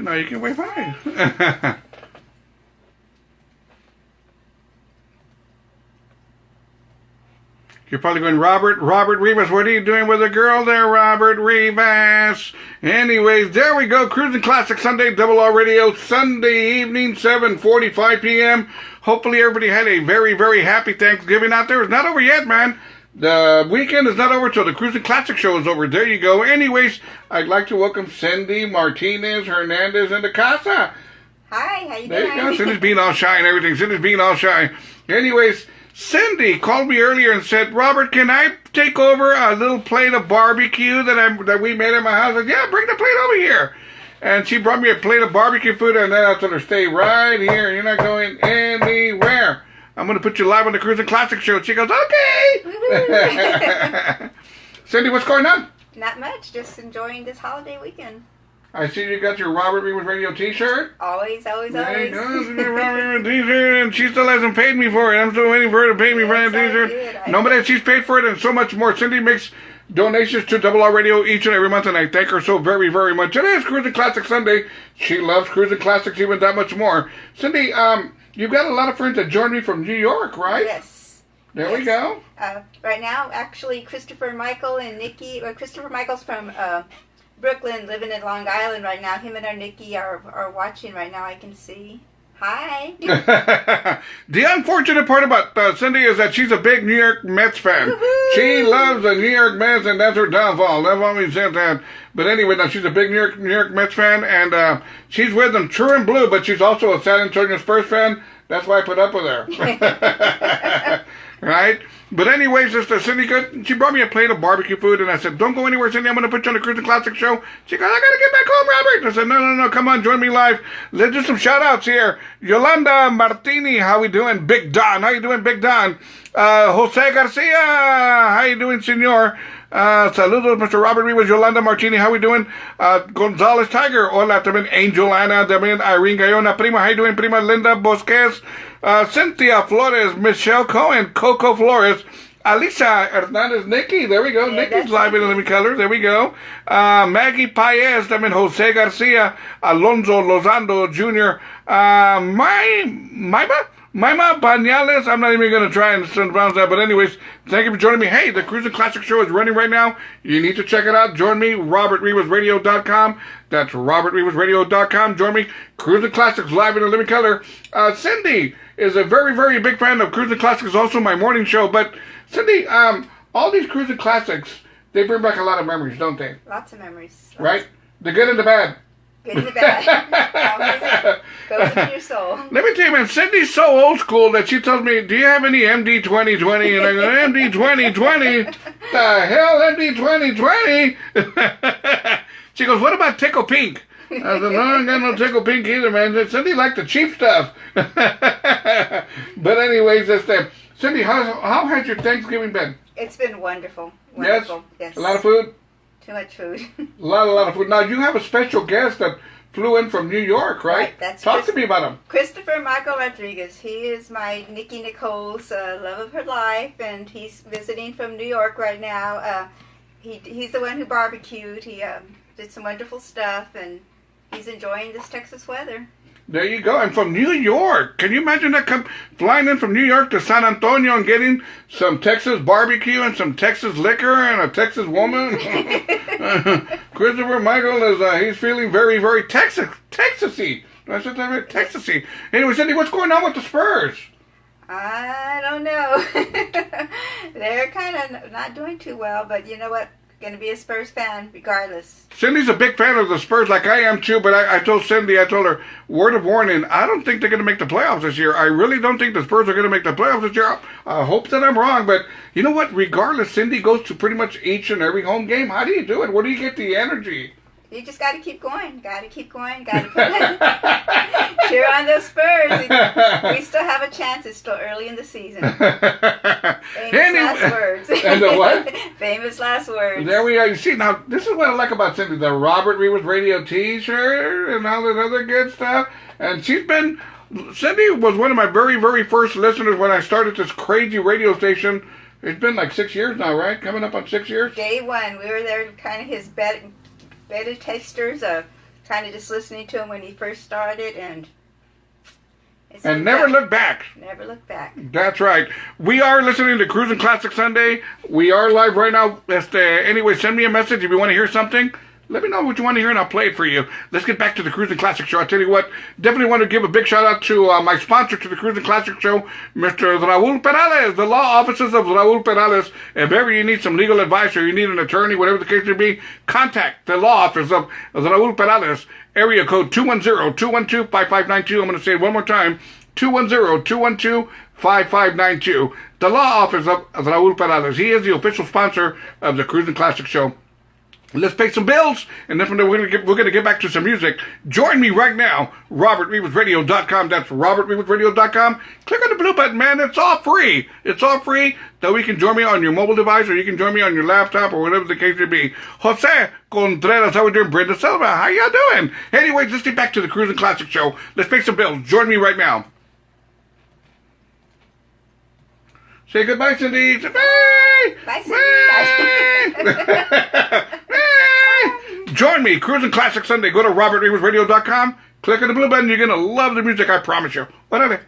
Now you can wave hi. You're probably going, Robert Rivas, what are you doing with a girl there, Robert Rivas? Anyways, there we go. Cruising Classic Sunday, Double R Radio, Sunday evening, 7:45 p.m. Hopefully everybody had a very, very happy Thanksgiving out there. It's not over yet, man. The weekend is not over till the Cruising Classic show is over. There you go. Anyways, I'd like to welcome Cindy Martinez Hernandez into Casa. Hi, how you doing? There you go. Cindy's being all shy and everything. Cindy's being all shy. Anyways, Cindy called me earlier and said, Robert, can I take over a little plate of barbecue that we made at my house? I said, yeah, bring the plate over here. And she brought me a plate of barbecue food, and then I told her, stay right here. You're not going anywhere. I'm going to put you live on the Cruising Classic show. She goes, okay. Cindy, what's going on? Not much. Just enjoying this holiday weekend. I see you got your Robert Rivas Radio t-shirt. Always. There you go, Robert Rivas t-shirt, and she still hasn't paid me for it. I'm still waiting for her to pay me for that t-shirt. Nobody, she's paid for it and so much more. Cindy makes donations to Double R Radio each and every month, and I thank her so very, very much. Today is Cruising Classic Sunday. She loves Cruising Classics even that much more. Cindy, you've got a lot of friends that joined me from New York, right? Yes. There we go. Right now, actually, Christopher, Michael, and Nikki. Christopher Michael's from Brooklyn, living in Long Island right now. Him and our Nikki are watching right now. I can see. Hi. The unfortunate part about Cindy is that she's a big New York Mets fan. Woo-hoo! She loves the New York Mets, and that's her downfall. I've always said that. But anyway, now she's a big New York Mets fan, and she's with them true and blue, but she's also a San Antonio Spurs fan. That's why I put up with her. Right? But anyways, Sister Cindy, she brought me a plate of barbecue food, and I said, don't go anywhere, Cindy. I'm going to put you on the Cruising Classic show. She goes, I got to get back home, Robert. I said, no, come on, join me live. Let's do some shout-outs here. Yolanda Martini, how we doing? Big Don, how you doing, Big Don? Jose Garcia, how you doing, senor? Saludos, Mr. Robert Rivas, Yolanda Martini, how we doing? Gonzalez Tiger, hola, también Angel Ana, también Irene Gayona, prima, how you doing, prima Linda Bosquez, Cynthia Flores, Michelle Cohen, Coco Flores, Alisa Hernandez, Nikki, there we go, yeah, Nikki's live in living color, there we go, Maggie Paez, también Jose Garcia, Alonso Lozando Jr., Maima Banales, I'm not even going to try and pronounce that, but anyways, thank you for joining me. Hey, the Cruising Classic show is running right now. You need to check it out. Join me, robertrivasradio.com. That's robertrivasradio.com. Join me, Cruising Classics live in a living color. Cindy is a very, very big fan of Cruising Classics, also my morning show. But Cindy, all these Cruising Classics, they bring back a lot of memories, don't they? Lots of memories. Right? The good and the bad. Good and the bad. Goes into your soul. Let me tell you, man, Cindy's so old school that she tells me, do you have any MD 2020? And I go, MD 2020? The hell, MD 2020? She goes, what about Tickle Pink? I said, no, I ain't got no Tickle Pink either, man. Cindy liked the cheap stuff. But anyways, Cindy, how has your Thanksgiving been? It's been wonderful. Yes? A lot of food? Too much food. A lot of food. Now, you have a special guest that flew in from New York, right? Talk to me about him. Christopher Michael Rodriguez. He is my Nikki Nicole's love of her life, and he's visiting from New York right now. He's the one who barbecued. He did some wonderful stuff, and he's enjoying this Texas weather. There you go. And from New York. Can you imagine that flying in from New York to San Antonio and getting some Texas barbecue and some Texas liquor and a Texas woman? Christopher Michael is, he's feeling very, very Texasy. I said that right? Texasy. Anyway, Cindy, what's going on with the Spurs? I don't know. They're kind of not doing too well, but you know what? Going to be a Spurs fan regardless. Cindy's a big fan of the Spurs like I am too, but I told Cindy, I told her, word of warning, I don't think they're going to make the playoffs this year. I really don't think the Spurs are going to make the playoffs this year. I hope that I'm wrong, but you know what? Regardless, Cindy goes to pretty much each and every home game. How do you do it? Where do you get the energy? You just got to keep going. Got to keep going. Got to cheer on those Spurs. We still have a chance. It's still early in the season. Famous last words. And the what? Famous last words. There we are. You see, now, this is what I like about Cindy. The Robert Rivas Radio t-shirt and all that other good stuff. And Cindy was one of my very, very first listeners when I started this crazy radio station. It's been like 6 years now, right? Coming up on 6 years? Day one. We were there kind of his beta tasters. kind of just listening to him when he first started, and never look back. Never look back. That's right. We are listening to Cruising Classic Sunday. We are live right now. Anyway, send me a message if you want to hear something. Let me know what you want to hear, and I'll play it for you. Let's get back to the Cruising Classic Show. I'll tell you what, definitely want to give a big shout-out to my sponsor to the Cruising Classic Show, Mr. Raul Perales, the law offices of Raul Perales. If ever you need some legal advice or you need an attorney, whatever the case may be, contact the law office of Raul Perales, area code 210-212-5592. I'm going to say it one more time, 210-212-5592. The law office of Raul Perales. He is the official sponsor of the Cruising Classic Show. Let's pay some bills, and then from there we're gonna get back to some music. Join me right now, robertrivasradio.com. That's robertrivasradio.com. Click on the blue button, man. It's all free. It's all free. That you can join me on your mobile device, or you can join me on your laptop, or whatever the case may be. Jose Contreras, how we doing? Brenda Silva, how y'all doing? Anyways, let's get back to the Cruising Classic Show. Let's pay some bills. Join me right now. Say goodbye, Cindy. Say bye. Bye, Cindy. Bye. Join me, Cruising Classic Sunday. Go to robertrivasradio.com. Click on the blue button. You're going to love the music, I promise you. Whatever.